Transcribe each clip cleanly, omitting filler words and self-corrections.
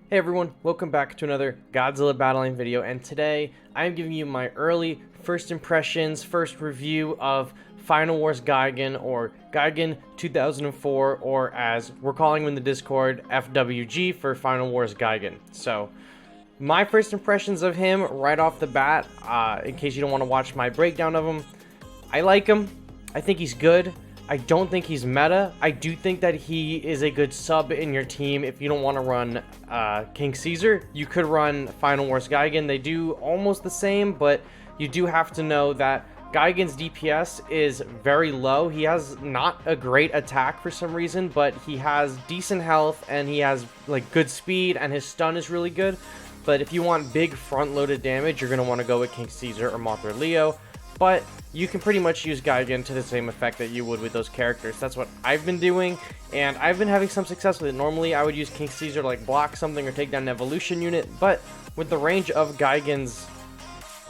Hey everyone, welcome back to another Godzilla battling video, and today I am giving you my early first impressions, first review of Final Wars Gigan, or Gigan 2004, or as we're calling him in the Discord, FWG for Final Wars Gigan. So, my first impressions of him right off the bat, in case you don't want to watch my breakdown of him, I like him. I think he's good. I don't think he's meta. I do think that he is a good sub in your team if you don't want to run King Caesar. You could run Final Wars Gigan. They do almost the same, but you do have to know that Gigan's DPS is very low. He has not a great attack for some reason, but he has decent health and he has like good speed, and his stun is really good. But if you want big front-loaded damage, you're going to want to go with King Caesar or Mothra Leo. But you can pretty much use Gigan to the same effect that you would with those characters. That's what I've been doing, and I've been having some success with it. Normally, I would use King Caesar to like block something or take down an evolution unit, but with the range of Gigan's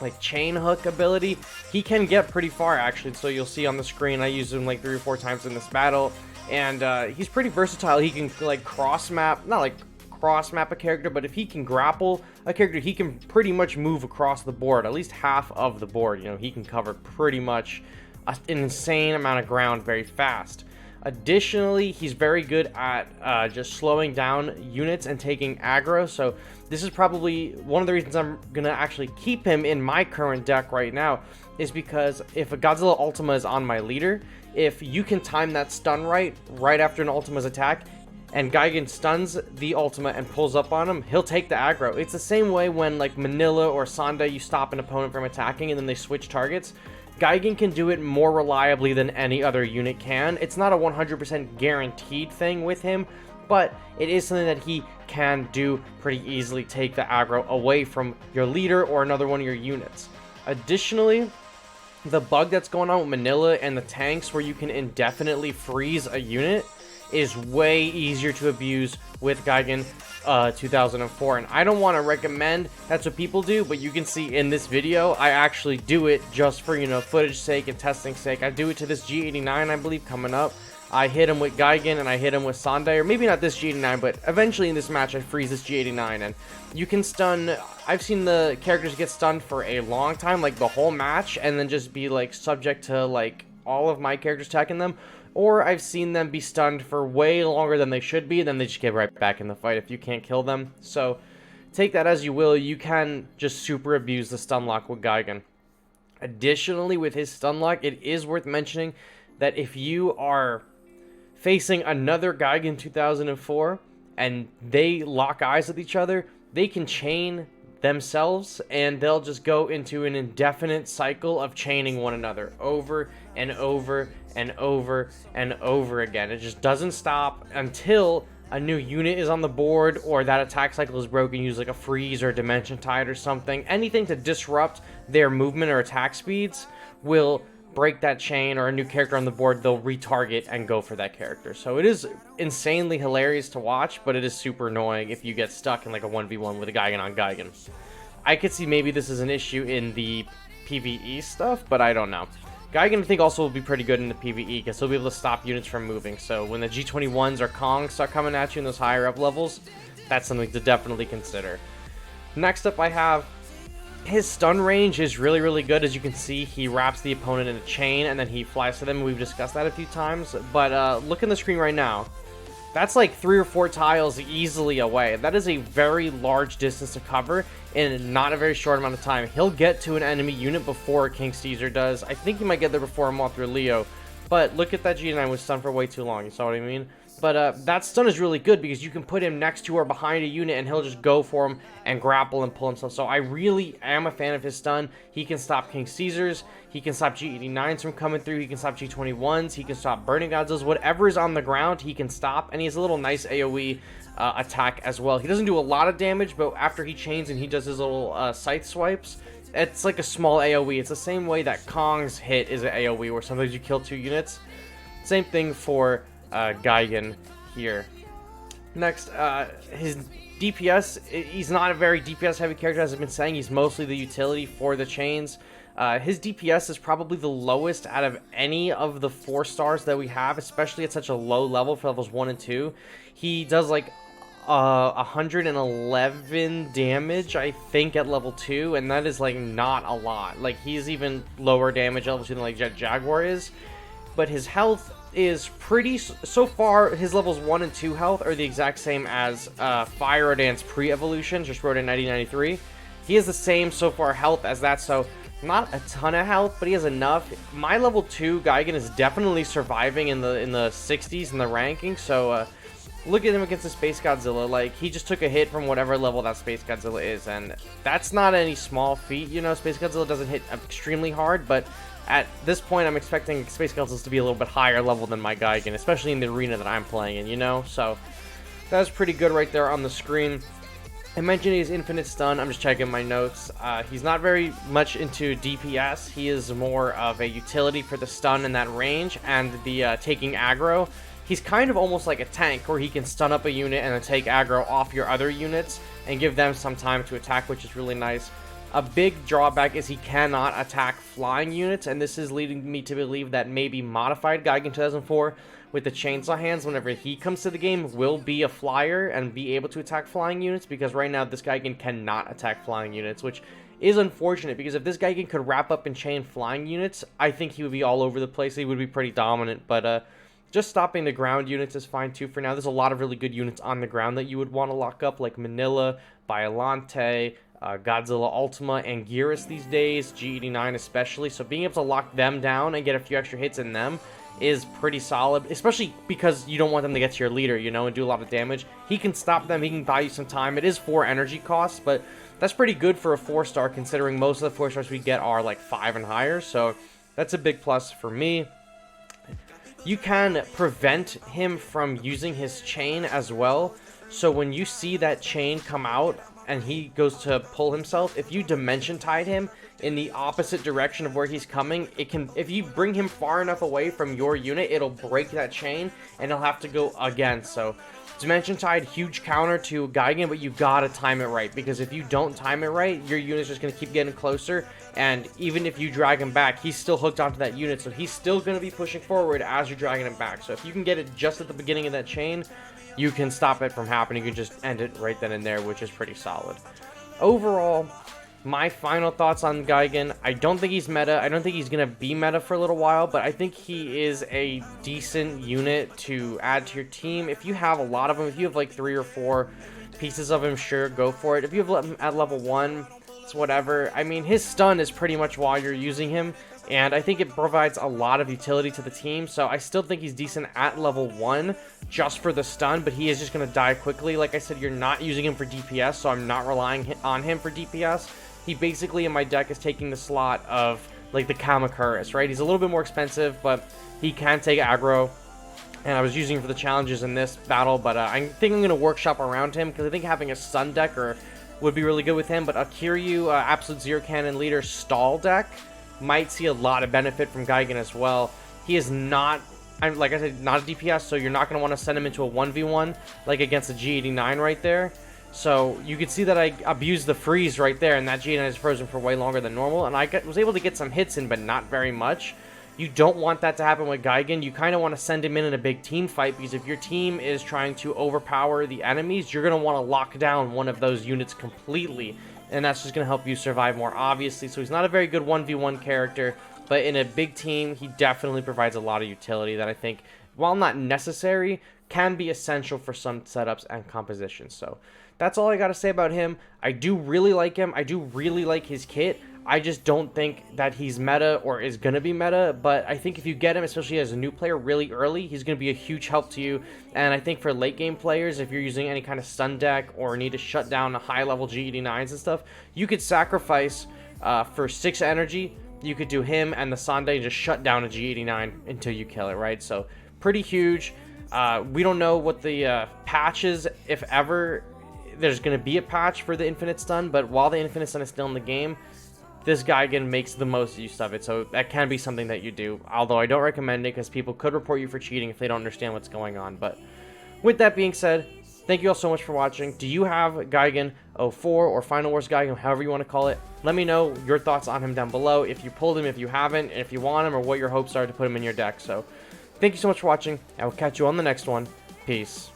like chain hook ability, he can get pretty far actually. So you'll see on the screen, I used him like 3 or 4 times in this battle, and he's pretty versatile. He can like cross map, not like cross map a character, but if he can grapple a character, he can pretty much move across the board, at least half of the board. You know, he can cover pretty much an insane amount of ground very fast. Additionally, he's very good at just slowing down units and taking aggro, so this is probably one of the reasons I'm gonna actually keep him in my current deck right now, is because if a Godzilla Ultima is on my leader, if you can time that stun right after an Ultima's attack, and Gigan stuns the Ultima and pulls up on him, he'll take the aggro. It's the same way when like Manila or Sanda, you stop an opponent from attacking and then they switch targets. Gigan can do it more reliably than any other unit can. It's not a 100% guaranteed thing with him, but it is something that he can do pretty easily, take the aggro away from your leader or another one of your units. Additionally, the bug that's going on with Manila and the tanks where you can indefinitely freeze a unit is way easier to abuse with Gigan 2004, and I don't want to recommend that's what people do, but you can see in this video I actually do it just for, you know, footage sake and testing sake. I do it to this G89, I believe, coming up. I hit him with Gigan and I hit him with Sanda, or maybe not this G89, but eventually in this match I freeze this G89, and you can stun. I've seen the characters get stunned for a long time, like the whole match, and then just be like subject to like all of my characters attacking them. Or I've seen them be stunned for way longer than they should be, then they just get right back in the fight if you can't kill them. So take that as you will. You can just super abuse the stun lock with Gigan. Additionally, with his stun lock, it is worth mentioning that if you are facing another Gigan 2004 and they lock eyes with each other, they can chain themselves and they'll just go into an indefinite cycle of chaining one another over and over and over and over again. It just doesn't stop until a new unit is on the board or that attack cycle is broken. Use like a freeze or a dimension tide or something. Anything to disrupt their movement or attack speeds will break that chain, or a new character on the board, they'll retarget and go for that character. So it is insanely hilarious to watch, but it is super annoying if you get stuck in like a 1v1 with a Gigan on Gigan. I could see maybe this is an issue in the PvE stuff, but I don't know. Gigan, I think, also will be pretty good in the PvE because he'll be able to stop units from moving. So when the G21s or Kongs start coming at you in those higher up levels, that's something to definitely consider. Next up, I have his stun range is really, really good. As you can see, he wraps the opponent in a chain and then he flies to them. We've discussed that a few times, but look at the screen right now. That's like 3 or 4 tiles easily away. That is a very large distance to cover in not a very short amount of time. He'll get to an enemy unit before King Caesar does. I think he might get there before Mothra Leo, but look at that G9 was stunned for way too long. You saw what I mean? But that stun is really good because you can put him next to or behind a unit and he'll just go for him and grapple and pull himself. So I really am a fan of his stun. He can stop King Caesars. He can stop G89s from coming through. He can stop G21s. He can stop Burning Godzillas. Whatever is on the ground, he can stop. And he has a little nice AoE attack as well. He doesn't do a lot of damage, but after he chains and he does his little scythe swipes, it's like a small AoE. It's the same way that Kong's hit is an AoE, where sometimes you kill 2 units. Same thing for Gigan here. Next, his DPS, he's not a very DPS heavy character, as I've been saying. He's mostly the utility for the chains. His DPS is probably the lowest out of any of the 4 stars that we have, especially at such a low level for levels 1 and 2. He does like 111 damage, I think, at level 2, and that is, like, not a lot. Like, he's even lower damage at level 2 than, like, Jet Jaguar is. But his health is pretty... So far, his levels 1 and 2 health are the exact same as Fire Dance pre-evolution, just wrote in 1993. He has the same, so far, health as that, so not a ton of health, but he has enough. My level 2 Gigan is definitely surviving in the 60s in the ranking, so look at him against the Space Godzilla. Like, he just took a hit from whatever level that Space Godzilla is, and that's not any small feat, you know. Space Godzilla doesn't hit extremely hard, but at this point, I'm expecting Space Godzilla to be a little bit higher level than my Gigan, especially in the arena that I'm playing in, you know? So, that was pretty good right there on the screen. I mentioned he's infinite stun. I'm just checking my notes. He's not very much into DPS. He is more of a utility for the stun in that range and the taking aggro. He's kind of almost like a tank where he can stun up a unit and then take aggro off your other units and give them some time to attack, which is really nice. A big drawback is he cannot attack flying units, and this is leading me to believe that maybe modified Gigan 2004 with the chainsaw hands, whenever he comes to the game, will be a flyer and be able to attack flying units, because right now this Gigan cannot attack flying units, which is unfortunate, because if this Gigan could wrap up and chain flying units, I think he would be all over the place. He would be pretty dominant, but just stopping the ground units is fine too for now. There's a lot of really good units on the ground that you would want to lock up, like Manila, Biolante, Godzilla Ultima, and Gearus these days, G89 especially, so being able to lock them down and get a few extra hits in them is pretty solid, especially because you don't want them to get to your leader, you know, and do a lot of damage. He can stop them, he can buy you some time. It is 4 energy costs, but that's pretty good for a 4-star, considering most of the 4-stars we get are like 5 and higher, so that's a big plus for me. You can prevent him from using his chain as well, so when you see that chain come out and he goes to pull himself, if you dimension tied him in the opposite direction of where he's coming, it can, if you bring him far enough away from your unit, it'll break that chain and he'll have to go again. So dimension tied, huge counter to Gigan, but you gotta time it right, because if you don't time it right, your unit's just gonna keep getting closer, and even if you drag him back, he's still hooked onto that unit, so he's still gonna be pushing forward as you're dragging him back. So if you can get it just at the beginning of that chain, you can stop it from happening. You can just end it right then and there, which is pretty solid. Overall, my final thoughts on Gigan: I don't think he's meta. I don't think he's going to be meta for a little while, but I think he is a decent unit to add to your team. If you have a lot of them, if you have like 3 or 4 pieces of him, sure, go for it. If you have him at level 1, it's whatever. I mean, his stun is pretty much while you're using him, and I think it provides a lot of utility to the team, so I still think he's decent at level 1 just for the stun, but he is just going to die quickly. Like I said, you're not using him for DPS, so I'm not relying on him for DPS. He basically, in my deck, is taking the slot of, like, the Kamakuras, right? He's a little bit more expensive, but he can take aggro, and I was using him for the challenges in this battle, but I think I'm going to workshop around him, because I think having a Sun deck would be really good with him, but a Kiryu Absolute Zero Cannon Leader stall deck might see a lot of benefit from Gigan as well. He is not, like I said, not a DPS, so you're not going to want to send him into a 1v1 like against the G89 right there. So you can see that I abused the freeze right there, and that G89 is frozen for way longer than normal, and I was able to get some hits in, but not very much. You don't want that to happen with Gigan. You kind of want to send him in a big team fight, because if your team is trying to overpower the enemies, you're going to want to lock down one of those units completely, and that's just going to help you survive more, obviously. So he's not a very good 1v1 character, but in a big team, he definitely provides a lot of utility that I think, while not necessary, can be essential for some setups and compositions. So that's all I got to say about him. I do really like him. I do really like his kit. I just don't think that he's meta or is going to be meta, but I think if you get him, especially as a new player, really early, he's going to be a huge help to you. And I think for late game players, if you're using any kind of stun deck or need to shut down the high level G89s and stuff, you could sacrifice for 6 energy. You could do him and the Sande and just shut down a G89 until you kill it, right? So pretty huge. We don't know what the patch is, if ever there's going to be a patch for the infinite stun, but while the infinite stun is still in the game, this Gigan makes the most use of it, so that can be something that you do, although I don't recommend it, because people could report you for cheating if they don't understand what's going on. But with that being said, thank you all so much for watching. Do you have Gigan 04 or Final Wars Gigan, however you want to call it? Let me know your thoughts on him down below, if you pulled him, if you haven't, and if you want him, or what your hopes are to put him in your deck. So thank you so much for watching. I will catch you on the next one. Peace.